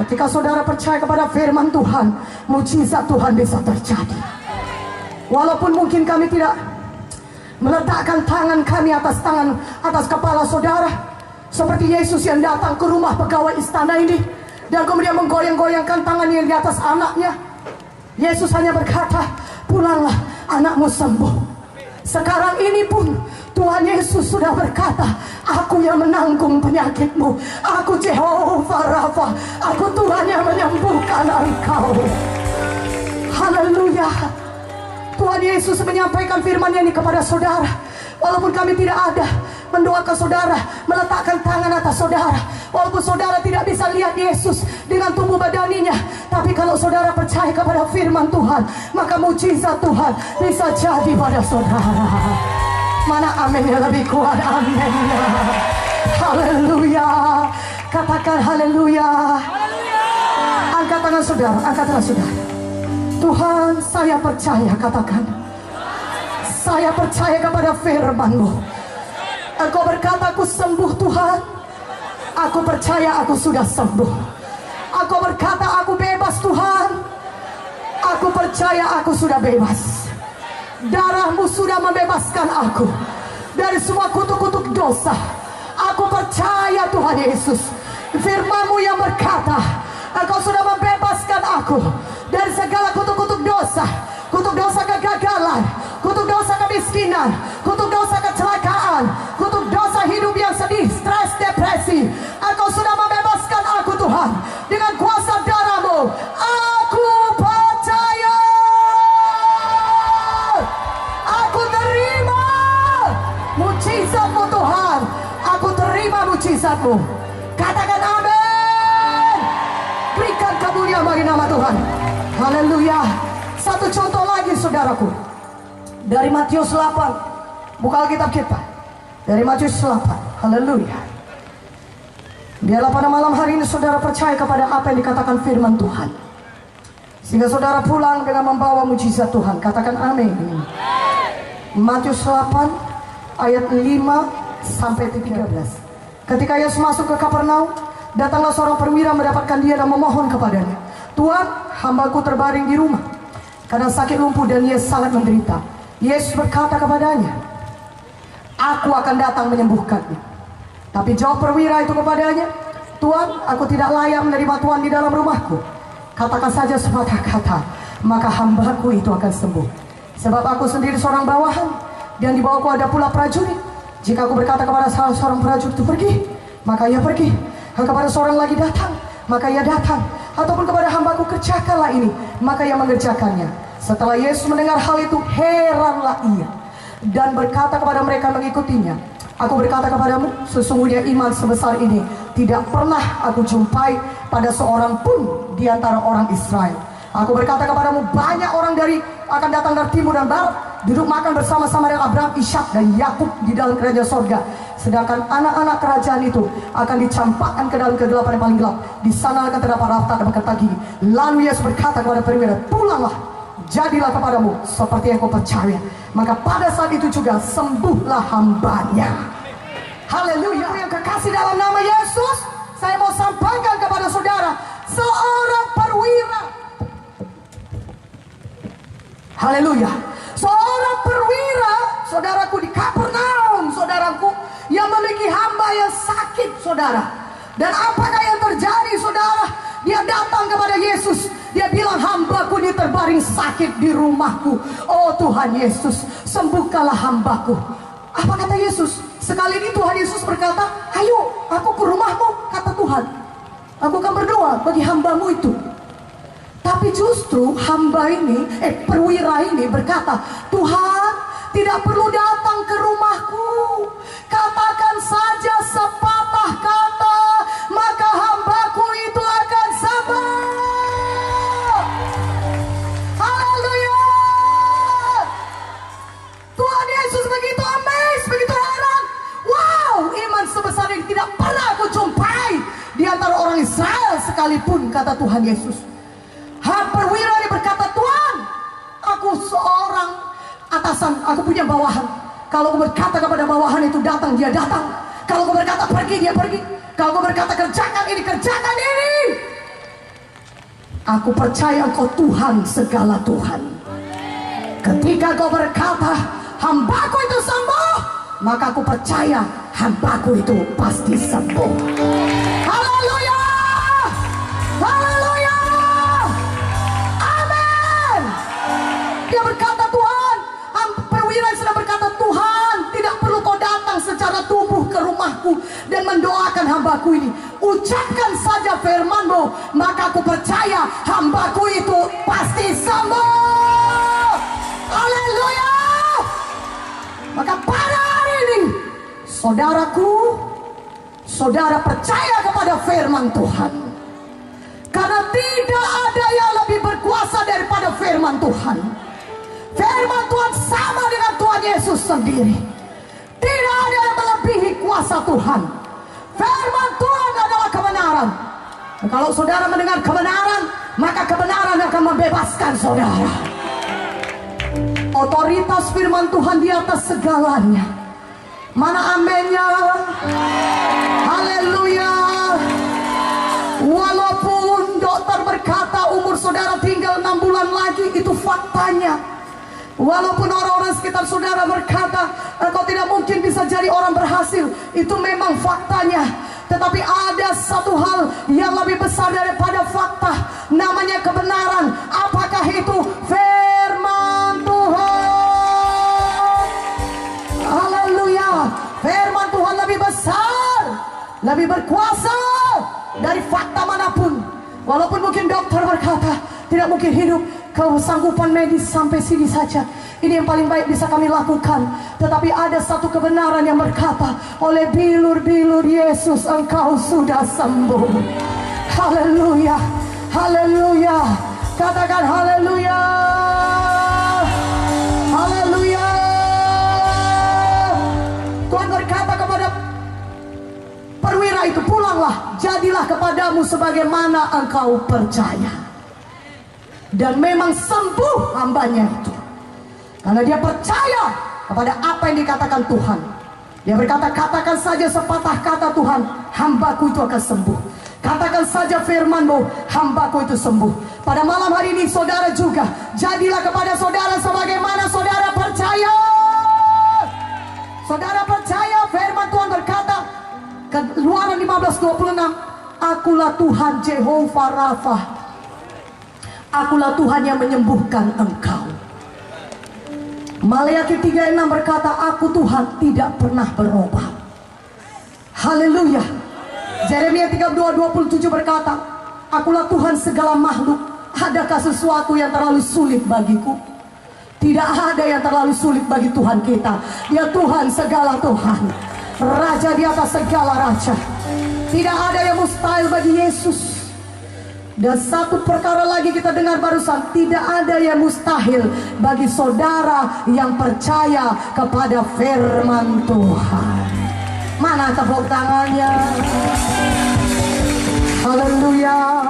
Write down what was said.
Ketika saudara percaya kepada firman Tuhan, mujizat Tuhan bisa terjadi. Walaupun mungkin kami tidak meletakkan tangan kami atas kepala saudara, seperti Yesus yang datang ke rumah pegawai istana ini dan kemudian menggoyang-goyangkan tangannya di atas anaknya. Yesus hanya berkata, pulanglah, anakmu sembuh. Sekarang ini pun Tuhan Yesus sudah berkata, aku yang menanggung penyakitmu, aku Jehovah Rafa, aku Tuhan yang menyembuhkan engkau. Haleluya. Tuhan Yesus menyampaikan firman-Nya ini kepada saudara. Walaupun kami tidak ada mendoakan saudara, meletakkan tangan atas saudara, walaupun saudara tidak bisa lihat Yesus dengan tubuh badaninya, tapi kalau saudara percaya kepada firman Tuhan, maka mujizat Tuhan bisa jadi pada saudara. Mana aminnya lebih kuat? Aminnya. Haleluya. Katakan haleluya. Angkat tangan saudara, angkat tangan saudara. Tuhan, saya percaya, katakan, saya percaya kepada firman-Mu. Engkau berkata, aku sembuh Tuhan. Aku percaya aku sudah sembuh. Aku berkata, aku bebas Tuhan. Aku percaya aku sudah bebas. Darah-Mu sudah membebaskan aku dari semua kutuk-kutuk dosa. Aku percaya Tuhan Yesus, firman-Mu yang berkata, Engkau sudah membebaskan aku dari segala kutuk-kutuk dosa. Kutuk dosa kegagalan, kutuk dosa kemiskinan, kutuk dosa kecelakaan, kutuk dosa hidup yang sedih, stres, depresi. Engkau sudah membebaskan aku Tuhan dengan kuasa darah-Mu. Aku percaya. Aku terima mujizat-Mu Tuhan. Aku terima mujizat-Mu. Katakan amin. Berikan kemuliaan bagi nama Tuhan. Haleluya. Satu contoh lagi saudaraku, dari Matius 8. Buka Alkitab kita dari Matius 8. Haleluya. Biarlah pada malam hari ini saudara percaya kepada apa yang dikatakan firman Tuhan, sehingga saudara pulang dengan membawa mujizat Tuhan. Katakan amin. Matius 8 ayat 5 sampai 13. Ketika Yesus masuk ke Kapernaum, datanglah seorang perwira mendapatkan dia dan memohon kepadanya, Tuhan, hambaku terbaring di rumah karena sakit lumpuh dan ia sangat menderita. Yesus berkata kepadanya, aku akan datang menyembuhkannya. Tapi jawab perwira itu kepadanya, Tuhan, aku tidak layak menerima Tuhan di dalam rumahku. Katakan saja sepatah kata, maka hambaku itu akan sembuh. Sebab aku sendiri seorang bawahan, dan di bawahku ada pula prajurit. Jika aku berkata kepada salah seorang prajurit itu pergi, maka ia pergi. Kepada seorang lagi datang, maka ia datang. Ataupun kepada hambaku kerjakanlah ini, maka ia mengerjakannya. Setelah Yesus mendengar hal itu, heranlah ia dan berkata kepada mereka mengikutinya, aku berkata kepadamu, sesungguhnya iman sebesar ini tidak pernah aku jumpai pada seorang pun di antara orang Israel. Aku berkata kepadamu, banyak orang akan datang dari timur dan barat, duduk makan bersama-sama dengan Abraham, Ishak dan Yakub di dalam kerajaan sorga. Sedangkan anak-anak kerajaan itu akan dicampakkan ke dalam kegelapan yang paling gelap. Di sana akan terdapat rafta dan berkata gini. Lalu Yesus berkata kepada perwira, pulanglah, jadilah kepadamu seperti yang kau percaya. Maka pada saat itu juga sembuhlah hambanya. Haleluya. Yang kekasih dalam nama Yesus, saya mau sampaikan kepada saudara, seorang perwira, haleluya, seorang perwira, saudaraku, di Kapernaum, saudaraku, yang memiliki hamba yang sakit, saudara. Dan apakah yang terjadi, saudara? Dia datang kepada Yesus. Dia bilang, hambaku ini terbaring sakit di rumahku. Oh Tuhan Yesus, sembuhkanlah hambaku. Apa kata Yesus? Sekali ini Tuhan Yesus berkata, ayo aku ke rumahmu, kata Tuhan. Aku akan berdoa bagi hambamu itu. Tapi justru hamba ini, perwira ini berkata, Tuhan, tidak perlu datang ke rumahku. Katakan saja sepatah kata, maka hambaku itu akan sembuh. Haleluya. Tuhan Yesus begitu amazed, begitu heran. Wow, iman sebesar ini tidak pernah aku jumpai di antara orang Israel sekalipun, kata Tuhan Yesus. Perwira ini berkata, Tuhan, aku seorang atasan, aku punya bawahan. Kalau aku berkata kepada bawahan itu datang, dia datang. Kalau aku berkata pergi, dia pergi. Kalau aku berkata kerjakan ini, kerjakan ini. Aku percaya Engkau Tuhan segala Tuhan. Ketika Kau berkata hambaku itu sembuh, maka aku percaya hambaku itu pasti sembuh. Haleluya, haleluya, amin. Dia berkata, Tuhan, perwira sedang berkata, Tuhan, tidak perlu Kau datang secara tubuh ke rumahku dan mendoakan hambaku ini. Ucapkan saja firman-Mu, maka aku percaya hambaku itu pasti sembuh. Haleluya. Maka pada hari ini, saudaraku, saudara percaya kepada firman Tuhan. Karena tidak ada yang lebih berkuasa daripada firman Tuhan. Firman Tuhan sama dengan Tuhan Yesus sendiri. Tidak ada yang melebihi kuasa Tuhan. Firman Tuhan adalah kebenaran. Dan kalau saudara mendengar kebenaran, maka kebenaran akan membebaskan saudara. Otoritas firman Tuhan di atas segalanya. Mana amennya? Haleluya. Walaupun dokter berkata umur saudara tinggal 6 bulan lagi, itu faktanya. Walaupun orang-orang sekitar saudara berkata engkau tidak mungkin bisa jadi orang berhasil, itu memang faktanya. Tetapi ada satu hal yang lebih besar daripada fakta, namanya kebenaran. Apakah itu? Firman Tuhan. Haleluya. Firman Tuhan lebih besar, lebih berkuasa dari fakta manapun. Walaupun mungkin dokter berkata tidak mungkin hidup, kesanggupan medis sampai sini saja, ini yang paling baik bisa kami lakukan. Tetapi ada satu kebenaran yang berkata, oleh bilur-bilur Yesus engkau sudah sembuh. Haleluya, haleluya. Katakan haleluya, haleluya. Tuhan berkata kepada perwira itu, pulanglah, jadilah kepadamu sebagaimana engkau percaya. Dan memang sembuh hambanya itu, karena dia percaya kepada apa yang dikatakan Tuhan. Dia berkata, katakan saja sepatah kata Tuhan, hambaku itu akan sembuh. Katakan saja firman-Mu, hambaku itu sembuh. Pada malam hari ini saudara juga, jadilah kepada saudara sebagaimana saudara percaya. Saudara percaya firman Tuhan berkata, Keluaran 15:26, akulah Tuhan Jehovah Rafa, akulah Tuhan yang menyembuhkan engkau. Maleakhi 3:6 berkata, aku Tuhan tidak pernah berubah. Haleluya. Yeremia 32:27 berkata, akulah Tuhan segala makhluk. Adakah sesuatu yang terlalu sulit bagiku? Tidak ada yang terlalu sulit bagi Tuhan kita. Dia Tuhan segala Tuhan, Raja di atas segala raja. Tidak ada yang mustahil bagi Yesus. Dan satu perkara lagi kita dengar barusan, tidak ada yang mustahil bagi saudara yang percaya kepada firman Tuhan. Mana tepuk tangannya? Haleluya.